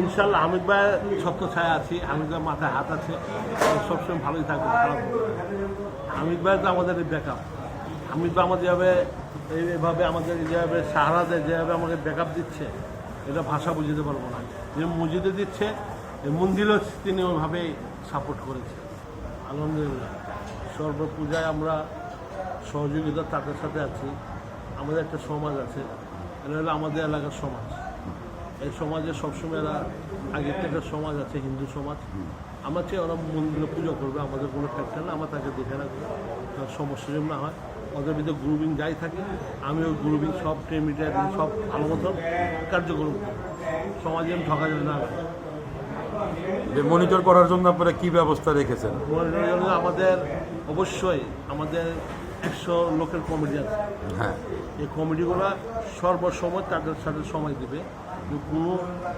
ইনশাল্লাহ হামিদ ভাই ছত্র ছায়া আছি, হামিদ ভাই মাথায় হাত আছে, সবসময় ভালোই থাকবে। হামিদ ভাই তো আমাদের ব্যাকআপ। হামিদ ভাই আমাদের এইভাবে আমাদের যেভাবে সাহারা দেয়, যেভাবে আমাকে ব্যাকআপ দিচ্ছে, এটা ভাষা বুঝতে পারবো না। যে মসজিদে দিচ্ছে, মন্দিরও তিনি ওইভাবেই সাপোর্ট করেছে। আলহামদুলিল্লাহ সর্বপূজায় আমরা সহযোগিতা তাদের সাথে আছি। আমাদের একটা সমাজ আছে, এটা হলো আমাদের এলাকার সমাজ। এই সমাজে সবসময় এরা আগের থেকে সমাজ আছে, হিন্দু সমাজ। আমরা চাই ওরা মন্দিরে পুজো করবে, আমাদের কোনো ফ্যাক্টর না, আমরা তাকে দেখে রাখবো, তার সমস্যা যেন না হয়। ওদের ভিতরে গ্রুপিং যাই থাকে, আমি ওই গ্রুপিং সব ট্রেমিটার সব ভালো মতন কার্যক্রম করব, সমাজে ঠকা যাবে না। মনিটর করার জন্য আপনারা কি ব্যবস্থা রেখেছেন? মনিটরের জন্য আমাদের অবশ্যই আমাদের 100 লোকের কমিটি আছে। হ্যাঁ, এই কমিটিগুলো সর্বসময় তাদের সাথে সময় দেবে, কোনো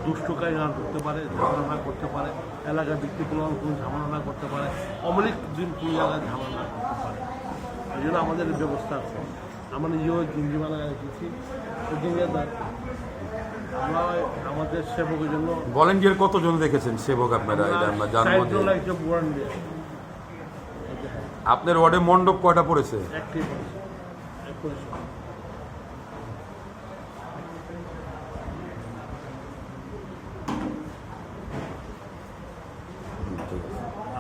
দুষ্টকারী না করতে পারে, ঝামেলা না করতে পারে, এলাকার ব্যক্তিগুলো কোনো ঝামেলা না করতে পারে, অমলিক দিন কোনো এলাকায় ঝামেলা না করতে পারে। এই জন্য আমাদের ব্যবস্থা আছে। আমরা নিজেও জিঞ্জিমালা রেখেছি, আমরা আমাদের সেবকের জন্য ভলেন্টিয়ার কতজন রেখেছেন সেবক আপনারা? এটা আমরা জানবো। আপনার ওয়ার্ডে মণ্ডপ কয়টা পড়েছে? একটি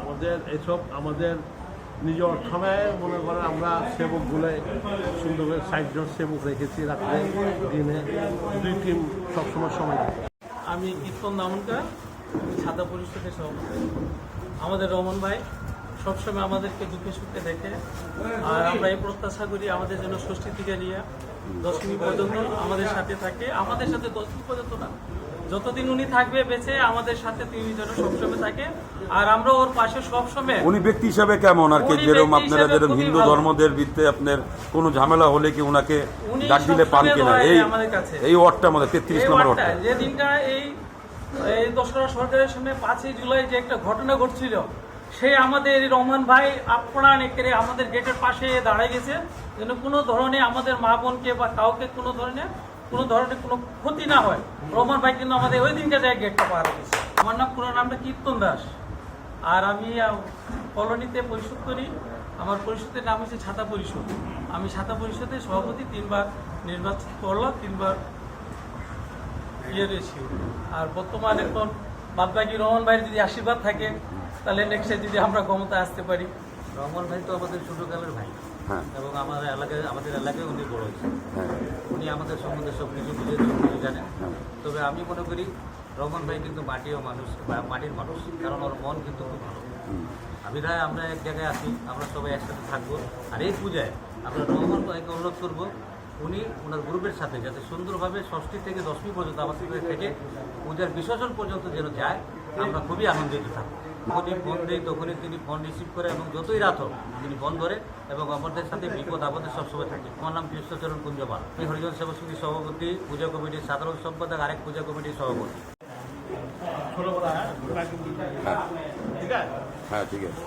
আমাদের এসব আমাদের নিজ অর্থনায় মনে করেন আমরা সেবকগুলো সুন্দর করে 60 জন সেবক রেখেছি, রাত্রে দিনে 2 টিম সবসময় সময় দিই। আমি কীর্তন দামনকা, ছাতা পরিষদের সভাপতি। আমাদের রমন ভাই সবসময় আমাদেরকে দুঃখে সুখে দেখে, আর আমরা এই প্রত্যাশা করি আমাদের জন্য ষষ্ঠী থেকে নিয়ে দশমী পর্যন্ত আমাদের সাথে থাকে। আমাদের সাথে দশমী পর্যন্ত না, যতদিন উনি থাকবে বেঁচে আমাদের সাথে তিনি যেন সবসময় থাকে, আর আমরা ওর পাশে সবসময়। উনি ব্যক্তি হিসাবে কেমন আর কি? যেরকম আপনারা যেরকম হিন্দু ধর্মদের ভিত্তিতে আপনার কোনো ঝামেলা হলে কি ওনাকে ডাক দিলে পান কিনা? এই ওয়ার্ডটা আমাদের 33 নম্বর ওয়ার্ড। যে দিনটা এই দশরা সরকারের সামনে 5ই জুলাই যে একটা ঘটনা ঘটছিল, সে আমাদের রহমান ভাই আপ্রাণ একেরে আমাদের গেটের পাশে দাঁড়ায় গেছে, যেন কোনো ধরনের আমাদের মা বোনকে বা কাউকে কোনো ধরনের কোনো ক্ষতি না হয়। রহমান ভাই কিন্তু আমাদের ওই দিনকে যায় গেটটা পার হয়েছে। আমার নাম পুরো নামটা কীর্তন দাস, আর আমি কলোনিতে পরিশোধ করি। আমার পরিষদের নাম হচ্ছে ছাতা পরিষদ। আমি ছাতা পরিষদের সভাপতি, 3 বার নির্বাচিত করলাম, 3 বার রয়েছি। আর বর্তমান এখন বাদবাকি রহমান ভাইয়ের যদি আশীর্বাদ থাকে, তাহলে নেক্সটে যদি আমরা ক্ষমতায় আসতে পারি। রহমান ভাই তো আমাদের ছোটকালের ভাই, এবং আমাদের এলাকায় উনি বড় হয়েছে। উনি আমাদের সম্বন্ধে সব কিছু বুঝে জানেন। তবে আমি মনে করি রহমান ভাই কিন্তু মাটির মানুষ, কারণ ওর মন কিন্তু খুব ভালো। আমরা এক জায়গায় আছি, আমরা সবাই একসাথে থাকবো। আর এই পূজায় আমরা রহমান ভাইকে অনুরোধ করবো, উনি ওনার গ্রুপের সাথে যাতে সুন্দরভাবে ষষ্ঠী থেকে দশমী পর্যন্ত আমাদের থেকে পূজার বিসর্জন পর্যন্ত যেন যায়, আমরা খুবই আনন্দিত থাকবো। যখনই ফোন দিই তখনই তিনি ফোন রিসিভ করে, এবং যতই রাত হোক তিনি ফোন ধরে, এবং আমাদের সাথে বিপদ আপদে সবসময় থাকে। আমার নাম কৃষ্ণচরণ কুঞ্জমান, আমি হরিজন সেবা সমিতির সভাপতি, পূজা কমিটির সাধারণ সম্পাদক, আরেক পূজা কমিটির সভাপতি। হ্যাঁ, ঠিক আছে।